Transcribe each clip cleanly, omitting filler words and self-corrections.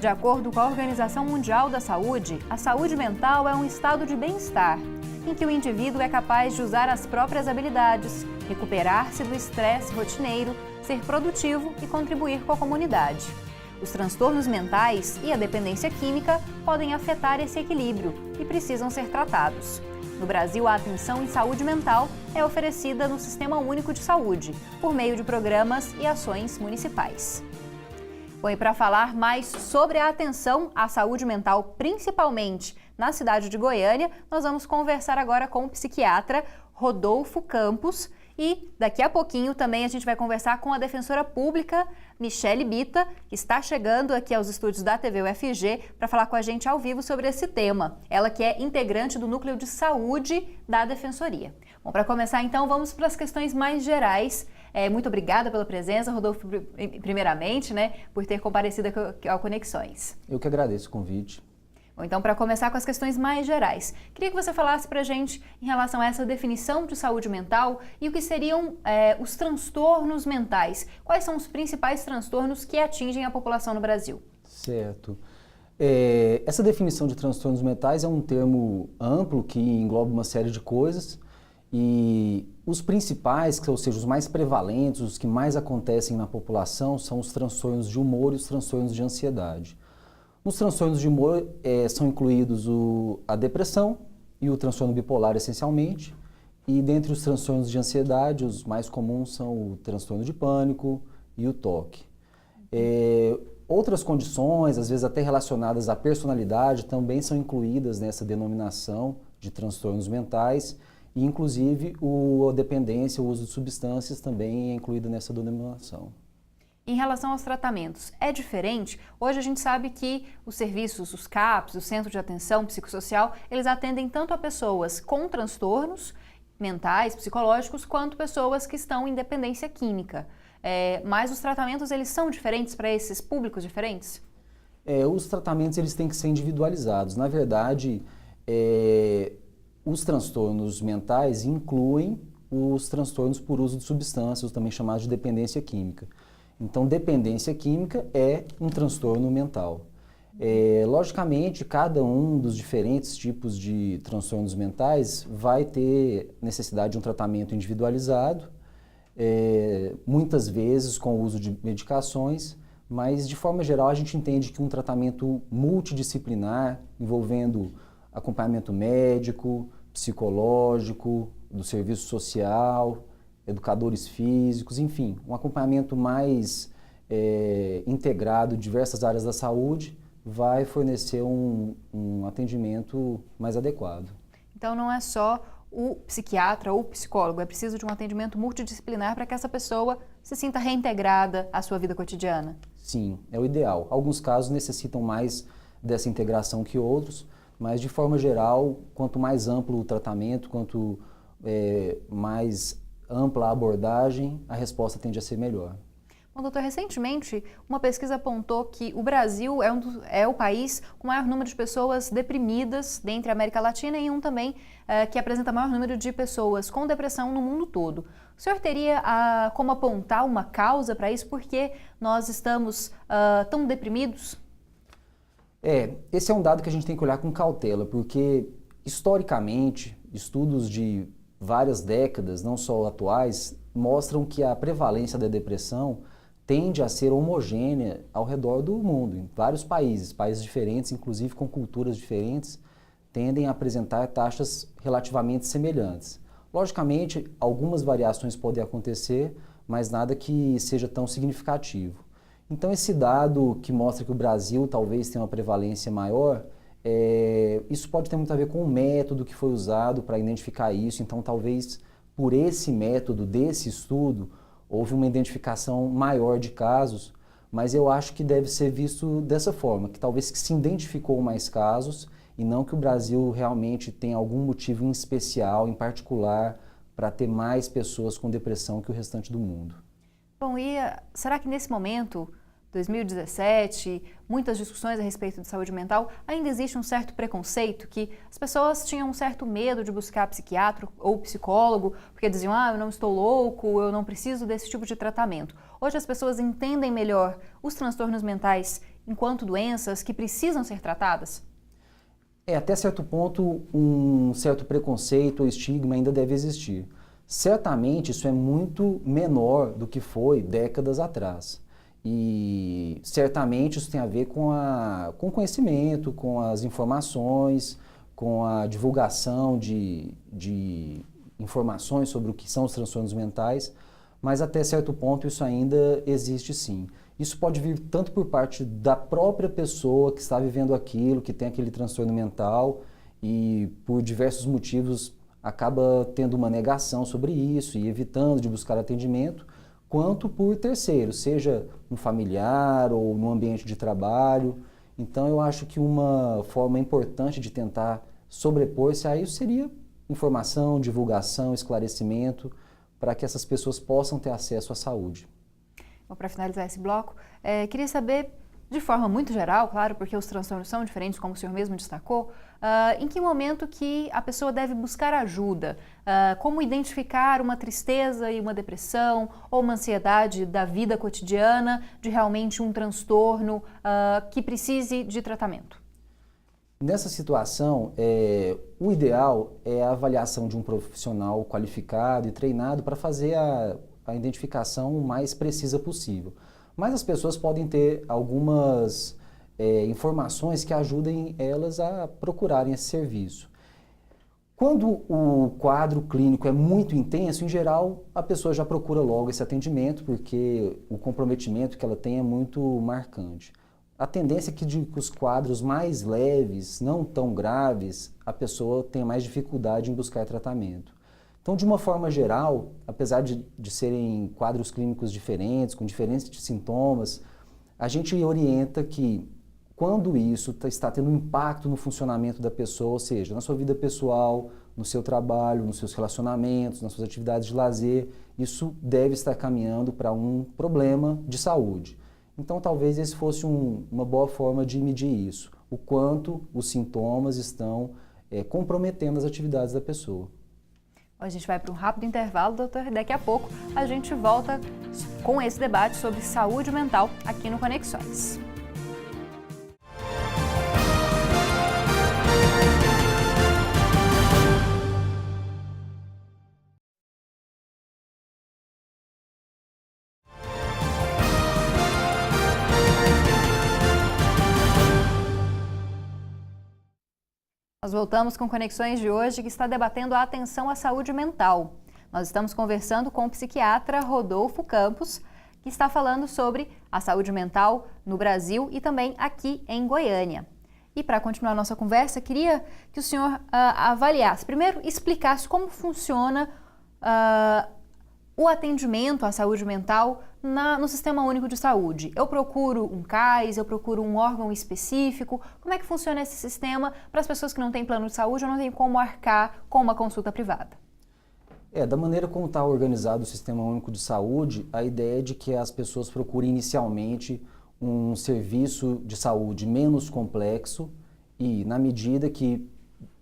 De acordo com a Organização Mundial da Saúde, a saúde mental é um estado de bem-estar, em que o indivíduo é capaz de usar as próprias habilidades, recuperar-se do estresse rotineiro, ser produtivo e contribuir com a comunidade. Os transtornos mentais e a dependência química podem afetar esse equilíbrio e precisam ser tratados. No Brasil, a atenção em saúde mental é oferecida no Sistema Único de Saúde, por meio de programas e ações municipais. Bom, e para falar mais sobre a atenção à saúde mental, principalmente na cidade de Goiânia, nós vamos conversar agora com o psiquiatra Rodolfo Campos e daqui a pouquinho também a gente vai conversar com a defensora pública Michele Bita, que está chegando aqui aos estúdios da TV UFG para falar com a gente ao vivo sobre esse tema. Ela que é integrante do Núcleo de Saúde da Defensoria. Bom, para começar então, vamos para as questões mais gerais. Muito obrigada pela presença, Rodolfo, primeiramente, por ter comparecido ao Conexões. Eu que agradeço o convite. Bom, então, para começar com as questões mais gerais, queria que você falasse para a gente em relação a essa definição de saúde mental e o que seriam os transtornos mentais. Quais são os principais transtornos que atingem a população no Brasil? Certo. Essa definição de transtornos mentais é um termo amplo que engloba uma série de coisas. E os principais, ou seja, os mais prevalentes, os que mais acontecem na população, são os transtornos de humor e os transtornos de ansiedade. Nos transtornos de humor são incluídos a depressão e o transtorno bipolar, essencialmente. E dentre os transtornos de ansiedade, os mais comuns são o transtorno de pânico e o TOC. Outras condições, às vezes até relacionadas à personalidade, também são incluídas nessa denominação de transtornos mentais. E, inclusive, a dependência, o uso de substâncias também é incluído nessa denominação. Em relação aos tratamentos, é diferente? Hoje a gente sabe que os serviços, os CAPs, o Centro de Atenção Psicossocial, eles atendem tanto a pessoas com transtornos mentais, psicológicos, quanto pessoas que estão em dependência química. Mas os tratamentos, eles são diferentes para esses públicos diferentes? Os tratamentos, eles têm que ser individualizados. Na verdade, os transtornos mentais incluem os transtornos por uso de substâncias, também chamados de dependência química. Então, dependência química é um transtorno mental. Logicamente, cada um dos diferentes tipos de transtornos mentais vai ter necessidade de um tratamento individualizado, muitas vezes com o uso de medicações, mas de forma geral a gente entende que um tratamento multidisciplinar, envolvendo acompanhamento médico, psicológico, do serviço social, educadores físicos, enfim, um acompanhamento mais integrado de diversas áreas da saúde vai fornecer um atendimento mais adequado. Então não é só o psiquiatra ou o psicólogo, é preciso de um atendimento multidisciplinar para que essa pessoa se sinta reintegrada à sua vida cotidiana? Sim, é o ideal. Alguns casos necessitam mais dessa integração que outros, mas, de forma geral, quanto mais amplo o tratamento, quanto mais ampla a abordagem, a resposta tende a ser melhor. Bom, doutor, recentemente uma pesquisa apontou que o Brasil é o país com o maior número de pessoas deprimidas dentre a América Latina e um também que apresenta maior número de pessoas com depressão no mundo todo. O senhor teria como apontar uma causa para isso? Por que nós estamos tão deprimidos? Esse é um dado que a gente tem que olhar com cautela, porque, historicamente, estudos de várias décadas, não só atuais, mostram que a prevalência da depressão tende a ser homogênea ao redor do mundo, em vários países diferentes, inclusive com culturas diferentes, tendem a apresentar taxas relativamente semelhantes. Logicamente, algumas variações podem acontecer, mas nada que seja tão significativo. Então, esse dado que mostra que o Brasil talvez tenha uma prevalência maior, isso pode ter muito a ver com o método que foi usado para identificar isso. Então, talvez por esse método desse estudo, houve uma identificação maior de casos, mas eu acho que deve ser visto dessa forma, que talvez se identificou mais casos e não que o Brasil realmente tenha algum motivo em especial, em particular, para ter mais pessoas com depressão que o restante do mundo. Bom, e será que nesse momento, 2017, muitas discussões a respeito de saúde mental, ainda existe um certo preconceito, que as pessoas tinham um certo medo de buscar psiquiatra ou psicólogo, porque diziam, eu não estou louco, eu não preciso desse tipo de tratamento. Hoje as pessoas entendem melhor os transtornos mentais enquanto doenças que precisam ser tratadas? Até certo ponto, um certo preconceito ou estigma ainda deve existir. Certamente isso é muito menor do que foi décadas atrás. E certamente isso tem a ver com o conhecimento, com as informações, com a divulgação de informações sobre o que são os transtornos mentais, mas até certo ponto isso ainda existe sim. Isso pode vir tanto por parte da própria pessoa que está vivendo aquilo, que tem aquele transtorno mental e por diversos motivos acaba tendo uma negação sobre isso e evitando de buscar atendimento, quanto por terceiros, seja um familiar ou no ambiente de trabalho. Então eu acho que uma forma importante de tentar sobrepor-se a isso seria informação, divulgação, esclarecimento, para que essas pessoas possam ter acesso à saúde. Bom, para finalizar esse bloco, queria saber, de forma muito geral, claro, porque os transtornos são diferentes, como o senhor mesmo destacou, em que momento que a pessoa deve buscar ajuda? Como identificar uma tristeza e uma depressão ou uma ansiedade da vida cotidiana de realmente um transtorno que precise de tratamento? Nessa situação, o ideal é a avaliação de um profissional qualificado e treinado para fazer a identificação o mais precisa possível. Mas as pessoas podem ter algumas informações que ajudem elas a procurarem esse serviço. Quando o quadro clínico é muito intenso, em geral, a pessoa já procura logo esse atendimento, porque o comprometimento que ela tem é muito marcante. A tendência é que os quadros mais leves, não tão graves, a pessoa tenha mais dificuldade em buscar tratamento. Então, de uma forma geral, apesar de serem quadros clínicos diferentes, com diferentes sintomas, a gente orienta que quando isso está tendo um impacto no funcionamento da pessoa, ou seja, na sua vida pessoal, no seu trabalho, nos seus relacionamentos, nas suas atividades de lazer, isso deve estar caminhando para um problema de saúde. Então, talvez esse fosse uma boa forma de medir isso, o quanto os sintomas estão comprometendo as atividades da pessoa. A gente vai para um rápido intervalo, doutor, e daqui a pouco a gente volta com esse debate sobre saúde mental aqui no Conexões. Nós voltamos com Conexões de hoje, que está debatendo a atenção à saúde mental. Nós estamos conversando com o psiquiatra Rodolfo Campos, que está falando sobre a saúde mental no Brasil e também aqui em Goiânia. E para continuar a nossa conversa, queria que o senhor avaliasse, primeiro explicasse como funciona o atendimento à saúde mental no Sistema Único de Saúde. Eu procuro um CAIS, eu procuro um órgão específico. Como é que funciona esse sistema para as pessoas que não têm plano de saúde ou não têm como arcar com uma consulta privada? Da maneira como está organizado o Sistema Único de Saúde, a ideia é de que as pessoas procurem inicialmente um serviço de saúde menos complexo e, na medida que,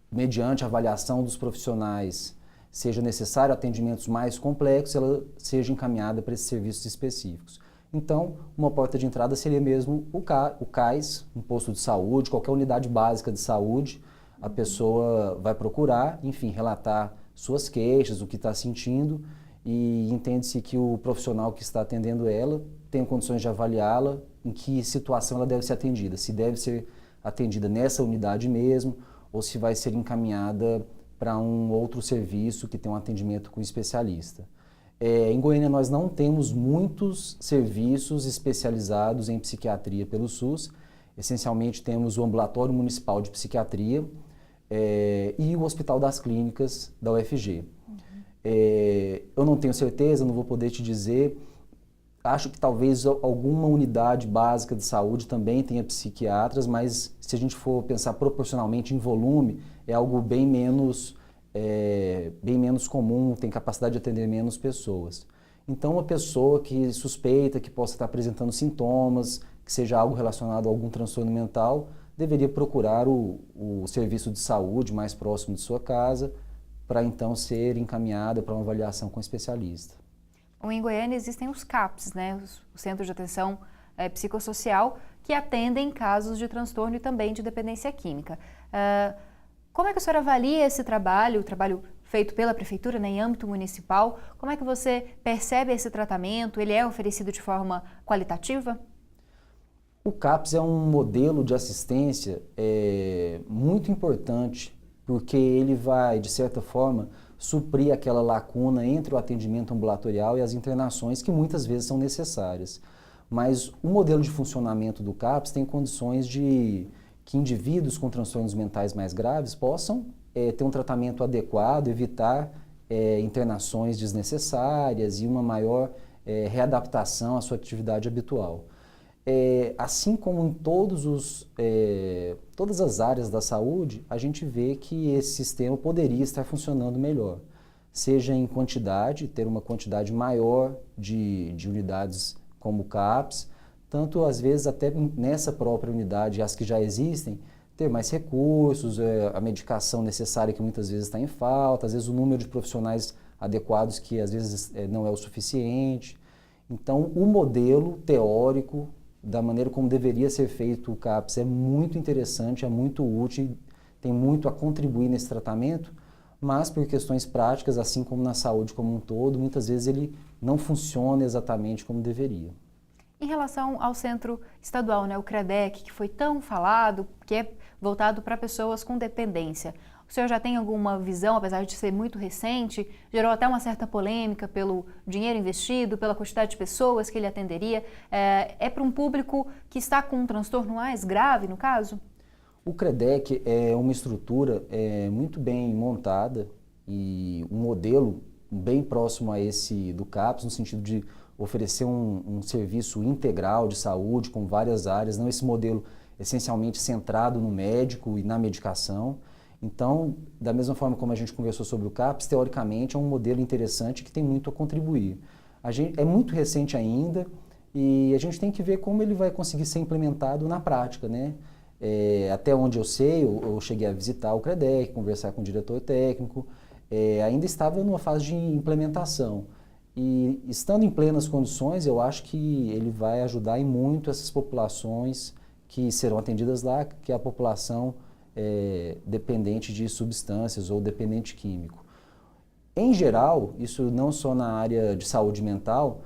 mediante a avaliação dos profissionais, seja necessário atendimentos mais complexos, ela seja encaminhada para esses serviços específicos. Então, uma porta de entrada seria mesmo o CAIS, um posto de saúde, qualquer unidade básica de saúde, a pessoa vai procurar, enfim, relatar suas queixas, o que está sentindo, e entende-se que o profissional que está atendendo ela tem condições de avaliá-la, em que situação ela deve ser atendida, se deve ser atendida nessa unidade mesmo, ou se vai ser encaminhada para um outro serviço que tem um atendimento com especialista. Em Goiânia nós não temos muitos serviços especializados em psiquiatria pelo SUS. Essencialmente temos o Ambulatório Municipal de Psiquiatria e o Hospital das Clínicas da UFG. Eu não tenho certeza, não vou poder te dizer. Acho que talvez alguma unidade básica de saúde também tenha psiquiatras, mas se a gente for pensar proporcionalmente em volume, é algo bem menos comum, tem capacidade de atender menos pessoas. Então, uma pessoa que suspeita que possa estar apresentando sintomas, que seja algo relacionado a algum transtorno mental, deveria procurar o serviço de saúde mais próximo de sua casa, para então ser encaminhada para uma avaliação com especialista. Em Goiânia existem os CAPs, né, os Centros de Atenção Psicossocial, que atendem casos de transtorno e também de dependência química. Como é que a senhora avalia esse trabalho, o trabalho feito pela Prefeitura, né, em âmbito municipal? Como é que você percebe esse tratamento? Ele é oferecido de forma qualitativa? O CAPS é um modelo de assistência muito importante, porque ele vai, de certa forma, suprir aquela lacuna entre o atendimento ambulatorial e as internações que muitas vezes são necessárias. Mas o modelo de funcionamento do CAPS tem condições de que indivíduos com transtornos mentais mais graves possam ter um tratamento adequado, evitar internações desnecessárias e uma maior readaptação à sua atividade habitual. Assim como em todas as áreas da saúde, a gente vê que esse sistema poderia estar funcionando melhor, seja em quantidade, ter uma quantidade maior de unidades como o CAPS, tanto às vezes até nessa própria unidade, as que já existem, ter mais recursos, a medicação necessária que muitas vezes está em falta, às vezes o número de profissionais adequados que às vezes não é o suficiente. Então, o modelo teórico da maneira como deveria ser feito o CAPS é muito interessante, é muito útil, tem muito a contribuir nesse tratamento, mas por questões práticas, assim como na saúde como um todo, muitas vezes ele não funciona exatamente como deveria. Em relação ao Centro Estadual, né, o CREDEC, que foi tão falado, que é voltado para pessoas com dependência, o senhor já tem alguma visão, apesar de ser muito recente, gerou até uma certa polêmica pelo dinheiro investido, pela quantidade de pessoas que ele atenderia? É para um público que está com um transtorno mais grave, no caso? O CREDEC é uma estrutura muito bem montada e um modelo bem próximo a esse do CAPS, no sentido de oferecer um serviço integral de saúde com várias áreas, não esse modelo essencialmente centrado no médico e na medicação. Então, da mesma forma como a gente conversou sobre o CAPS, teoricamente é um modelo interessante que tem muito a contribuir. É muito recente ainda e a gente tem que ver como ele vai conseguir ser implementado na prática, né? Até onde eu sei, eu cheguei a visitar o CREDEC, conversar com o diretor técnico, ainda estava numa fase de implementação. E estando em plenas condições, eu acho que ele vai ajudar em muito essas populações que serão atendidas lá, que é a população dependente de substâncias ou dependente químico. Em geral, isso não só na área de saúde mental,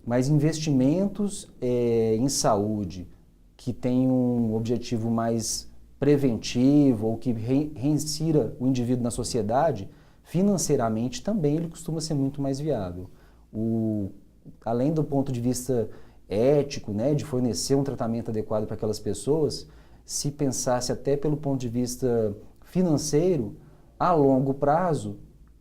mas investimentos em saúde que tem um objetivo mais preventivo ou que reinsira o indivíduo na sociedade, financeiramente também ele costuma ser muito mais viável. Além do ponto de vista ético, né, de fornecer um tratamento adequado para aquelas pessoas, se pensasse até pelo ponto de vista financeiro, a longo prazo,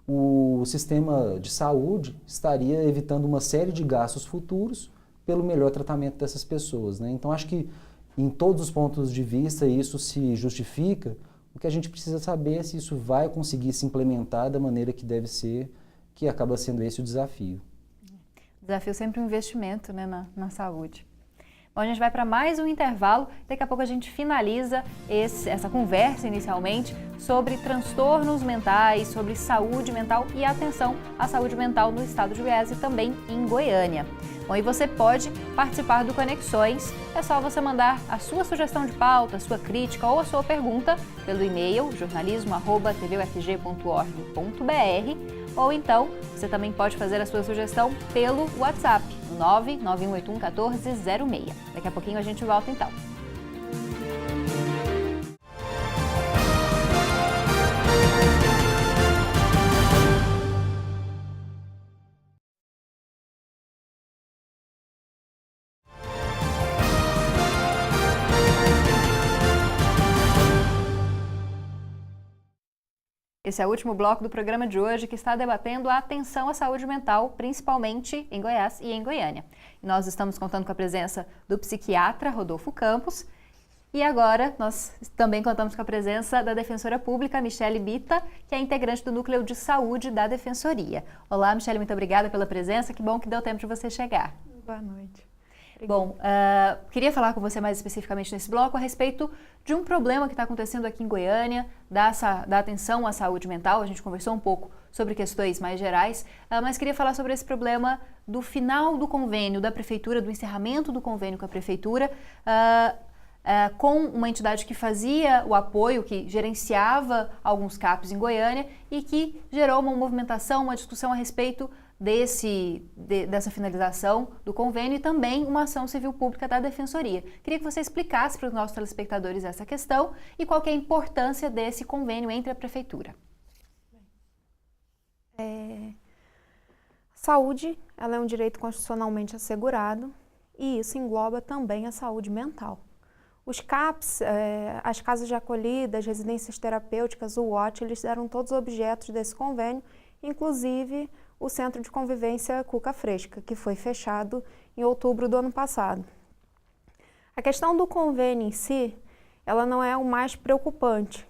o sistema de saúde estaria evitando uma série de gastos futuros pelo melhor tratamento dessas pessoas, né? Então, acho que em todos os pontos de vista isso se justifica. O que a gente precisa saber é se isso vai conseguir se implementar da maneira que deve ser, que acaba sendo esse o desafio. Desafio sempre um investimento, né, na saúde. Bom, a gente vai para mais um intervalo, daqui a pouco a gente finaliza essa conversa inicialmente sobre transtornos mentais, sobre saúde mental e atenção à saúde mental no estado de Goiás e também em Goiânia. Bom, e você pode participar do Conexões, é só você mandar a sua sugestão de pauta, a sua crítica ou a sua pergunta pelo e-mail jornalismo@tvufg.org.br ou então você também pode fazer a sua sugestão pelo WhatsApp, 991811406. Daqui a pouquinho a gente volta então. Esse é o último bloco do programa de hoje que está debatendo a atenção à saúde mental, principalmente em Goiás e em Goiânia. E nós estamos contando com a presença do psiquiatra Rodolfo Campos e agora nós também contamos com a presença da defensora pública Michele Bita, que é integrante do Núcleo de Saúde da Defensoria. Olá, Michele, muito obrigada pela presença, que bom que deu tempo de você chegar. Boa noite. Bom, queria falar com você mais especificamente nesse bloco a respeito de um problema que está acontecendo aqui em Goiânia, da atenção à saúde mental. A gente conversou um pouco sobre questões mais gerais, mas queria falar sobre esse problema do final do convênio da Prefeitura, do encerramento do convênio com a Prefeitura, com uma entidade que fazia o apoio, que gerenciava alguns CAPs em Goiânia e que gerou uma movimentação, uma discussão a respeito dessa finalização do convênio e também uma ação civil pública da Defensoria. Queria que você explicasse para os nossos telespectadores essa questão e qual que é a importância desse convênio entre a Prefeitura. Saúde, ela é um direito constitucionalmente assegurado e isso engloba também a saúde mental. Os CAPs, as casas de acolhida, as residências terapêuticas, o WAT, eles eram todos objetos desse convênio, inclusive o Centro de Convivência Cuca Fresca, que foi fechado em outubro do ano passado. A questão do convênio em si, ela não é o mais preocupante,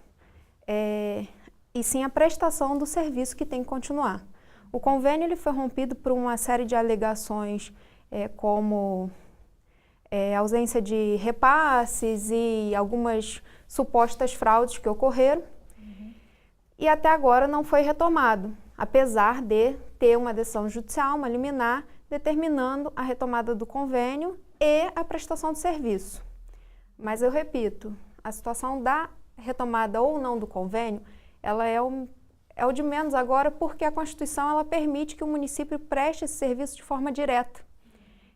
e sim a prestação do serviço que tem que continuar. O convênio ele foi rompido por uma série de alegações, como ausência de repasses e algumas supostas fraudes que ocorreram, e até agora não foi retomado, apesar de ter uma decisão judicial, uma liminar, determinando a retomada do convênio e a prestação de serviço. Mas eu repito, a situação da retomada ou não do convênio, ela é o de menos agora, porque a Constituição ela permite que o município preste esse serviço de forma direta.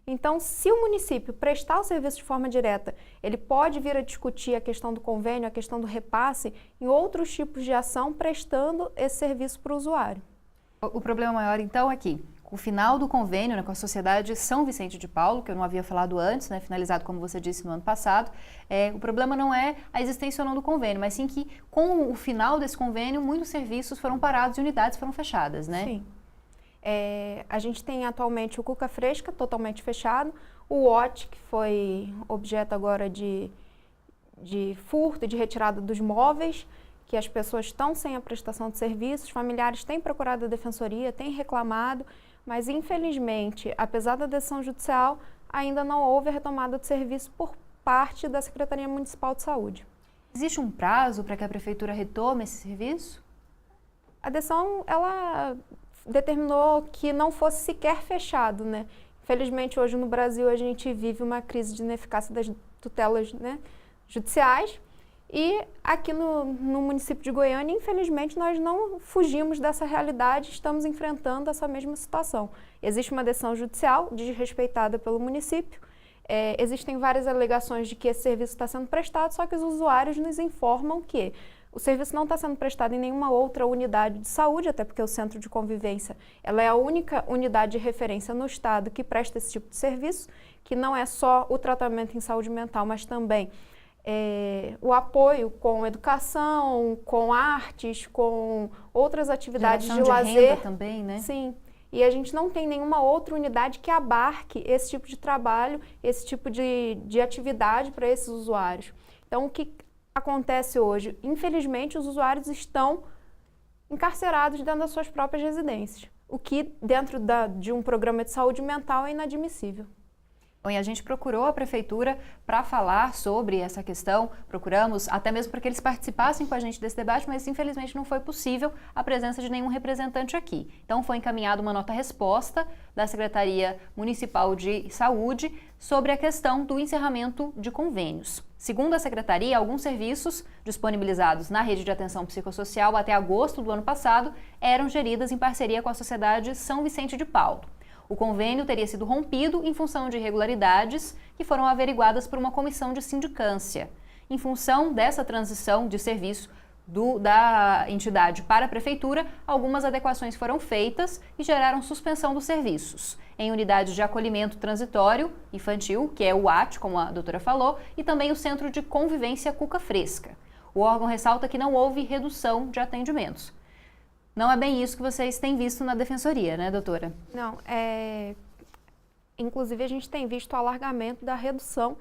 Então, se o município prestar o serviço de forma direta, ele pode vir a discutir a questão do convênio, a questão do repasse, em outros tipos de ação, prestando esse serviço para o usuário. O problema maior, então, é que, com o final do convênio, com a Sociedade São Vicente de Paulo, que eu não havia falado antes, finalizado, como você disse, no ano passado, o problema não é a existência ou não do convênio, mas sim que, com o final desse convênio, muitos serviços foram parados e unidades foram fechadas, né? Sim. A gente tem atualmente o Cuca Fresca, totalmente fechado, o WAT, que foi objeto agora de furto, de retirada dos móveis, que as pessoas estão sem a prestação de serviços, familiares têm procurado a Defensoria, têm reclamado, mas infelizmente, apesar da decisão judicial, ainda não houve a retomada de serviço por parte da Secretaria Municipal de Saúde. Existe um prazo para que a Prefeitura retome esse serviço? A decisão, ela determinou que não fosse sequer fechado, né? Infelizmente, hoje no Brasil, a gente vive uma crise de ineficácia das tutelas, judiciais. E aqui no município de Goiânia, infelizmente, nós não fugimos dessa realidade, estamos enfrentando essa mesma situação. Existe uma decisão judicial desrespeitada pelo município, existem várias alegações de que esse serviço está sendo prestado, só que os usuários nos informam que o serviço não está sendo prestado em nenhuma outra unidade de saúde, até porque o Centro de Convivência ela é a única unidade de referência no estado que presta esse tipo de serviço, que não é só o tratamento em saúde mental, mas também o apoio com educação, com artes, com outras atividades de lazer. Renda também, né? Sim. E a gente não tem nenhuma outra unidade que abarque esse tipo de trabalho, esse tipo de atividade para esses usuários. Então, o que acontece hoje? Infelizmente, os usuários estão encarcerados dentro das suas próprias residências, o que, dentro de um programa de saúde mental, é inadmissível. Bom, e a gente procurou a Prefeitura para falar sobre essa questão, procuramos até mesmo para que eles participassem com a gente desse debate, mas infelizmente não foi possível a presença de nenhum representante aqui. Então foi encaminhada uma nota-resposta da Secretaria Municipal de Saúde sobre a questão do encerramento de convênios. Segundo a Secretaria, alguns serviços disponibilizados na rede de atenção psicossocial até agosto do ano passado eram geridas em parceria com a Sociedade São Vicente de Paulo. O convênio teria sido rompido em função de irregularidades que foram averiguadas por uma comissão de sindicância. Em função dessa transição de serviço da entidade para a Prefeitura, algumas adequações foram feitas e geraram suspensão dos serviços em unidades de acolhimento transitório infantil, que é o AT, como a doutora falou, e também o Centro de Convivência Cuca Fresca. O órgão ressalta que não houve redução de atendimentos. Não é bem isso que vocês têm visto na Defensoria, né, doutora? Não, inclusive a gente tem visto o alargamento da redução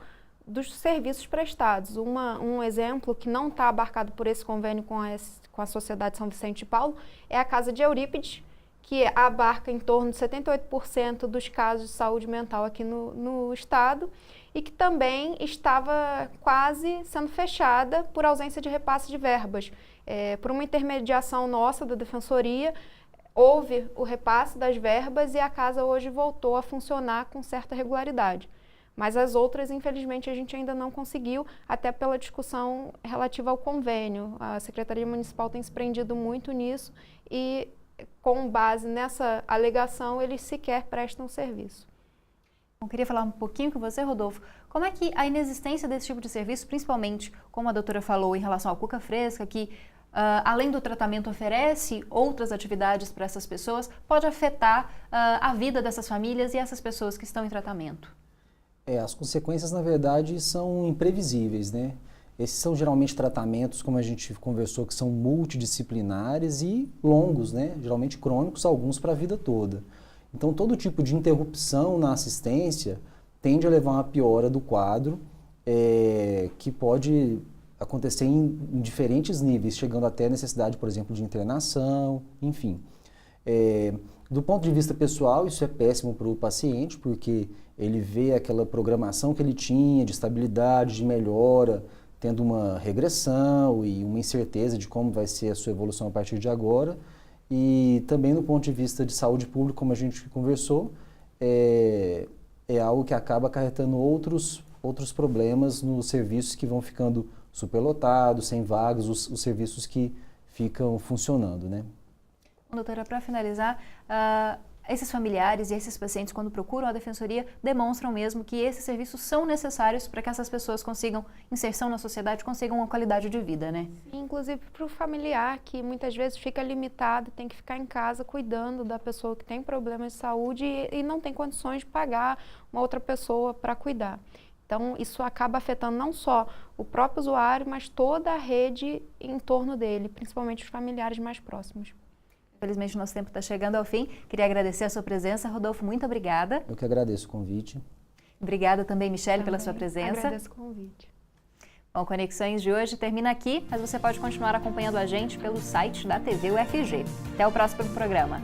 dos serviços prestados. Um exemplo que não está abarcado por esse convênio com a Sociedade São Vicente de Paulo é a Casa de Eurípides, que abarca em torno de 78% dos casos de saúde mental aqui no estado e que também estava quase sendo fechada por ausência de repasse de verbas. Por uma intermediação nossa da Defensoria, houve o repasse das verbas e a casa hoje voltou a funcionar com certa regularidade. Mas as outras, infelizmente, a gente ainda não conseguiu, até pela discussão relativa ao convênio. A Secretaria Municipal tem se prendido muito nisso e, com base nessa alegação, eles sequer prestam serviço. Eu queria falar um pouquinho com você, Rodolfo. Como é que a inexistência desse tipo de serviço, principalmente, como a doutora falou, em relação ao Cuca Fresca, que além do tratamento oferece outras atividades para essas pessoas, pode afetar a vida dessas famílias e essas pessoas que estão em tratamento? As consequências, na verdade, são imprevisíveis, né? Esses são geralmente tratamentos, como a gente conversou, que são multidisciplinares e longos, né? Geralmente crônicos, alguns para a vida toda. Então, todo tipo de interrupção na assistência tende a levar a uma piora do quadro, que pode acontecer em diferentes níveis, chegando até a necessidade, por exemplo, de internação, enfim. Do ponto de vista pessoal, isso é péssimo para o paciente, porque ele vê aquela programação que ele tinha de estabilidade, de melhora, tendo uma regressão e uma incerteza de como vai ser a sua evolução a partir de agora. E também do ponto de vista de saúde pública, como a gente conversou, é algo que acaba acarretando outros problemas nos serviços que vão ficando superlotados, sem vagas, os serviços que ficam funcionando, né? Doutora, para finalizar, esses familiares e esses pacientes, quando procuram a Defensoria, demonstram mesmo que esses serviços são necessários para que essas pessoas consigam inserção na sociedade, consigam uma qualidade de vida, né? Inclusive para o familiar, que muitas vezes fica limitado, tem que ficar em casa cuidando da pessoa que tem problemas de saúde e não tem condições de pagar uma outra pessoa para cuidar. Então, isso acaba afetando não só o próprio usuário, mas toda a rede em torno dele, principalmente os familiares mais próximos. Infelizmente, o nosso tempo está chegando ao fim. Queria agradecer a sua presença. Rodolfo, muito obrigada. Eu que agradeço o convite. Obrigada também, Michele, pela sua presença. Agradeço o convite. Bom, Conexões de hoje termina aqui, mas você pode continuar acompanhando a gente pelo site da TV UFG. Até o próximo programa.